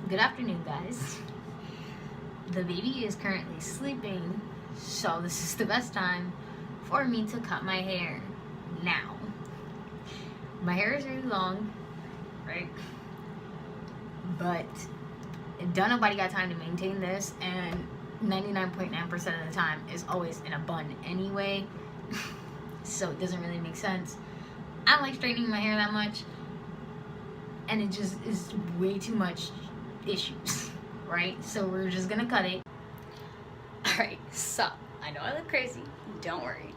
Good afternoon, guys. The baby is currently sleeping, so this is the best time for me to cut my hair now. My hair is really long, right? But don't nobody got time to maintain this, and 99.9% of the time is always in a bun anyway, so it doesn't really make sense. I don't like straightening my hair that much, and it just is way too much issues, right? So we're just gonna cut it. Alright, so I know I look crazy, don't worry.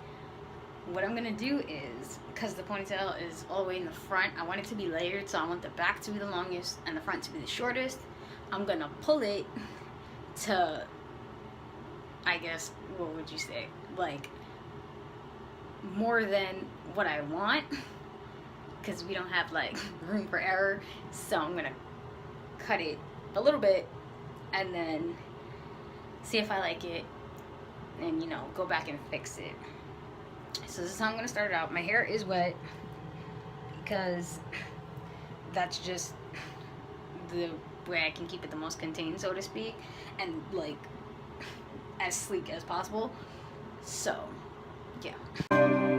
What I'm gonna do is, because the ponytail is all the way in the front, I want it to be layered, so I want the back to be the longest and the front to be the shortest. I'm gonna pull it to, I guess, what would you say, like more than what I want, because we don't have like room for error. So I'm gonna cut it a little bit and then see if I like it and, you know, go back and fix it. So this is how I'm gonna start it out. My hair is wet because that's just the way I can keep it the most contained, so to speak, and like as sleek as possible. So yeah.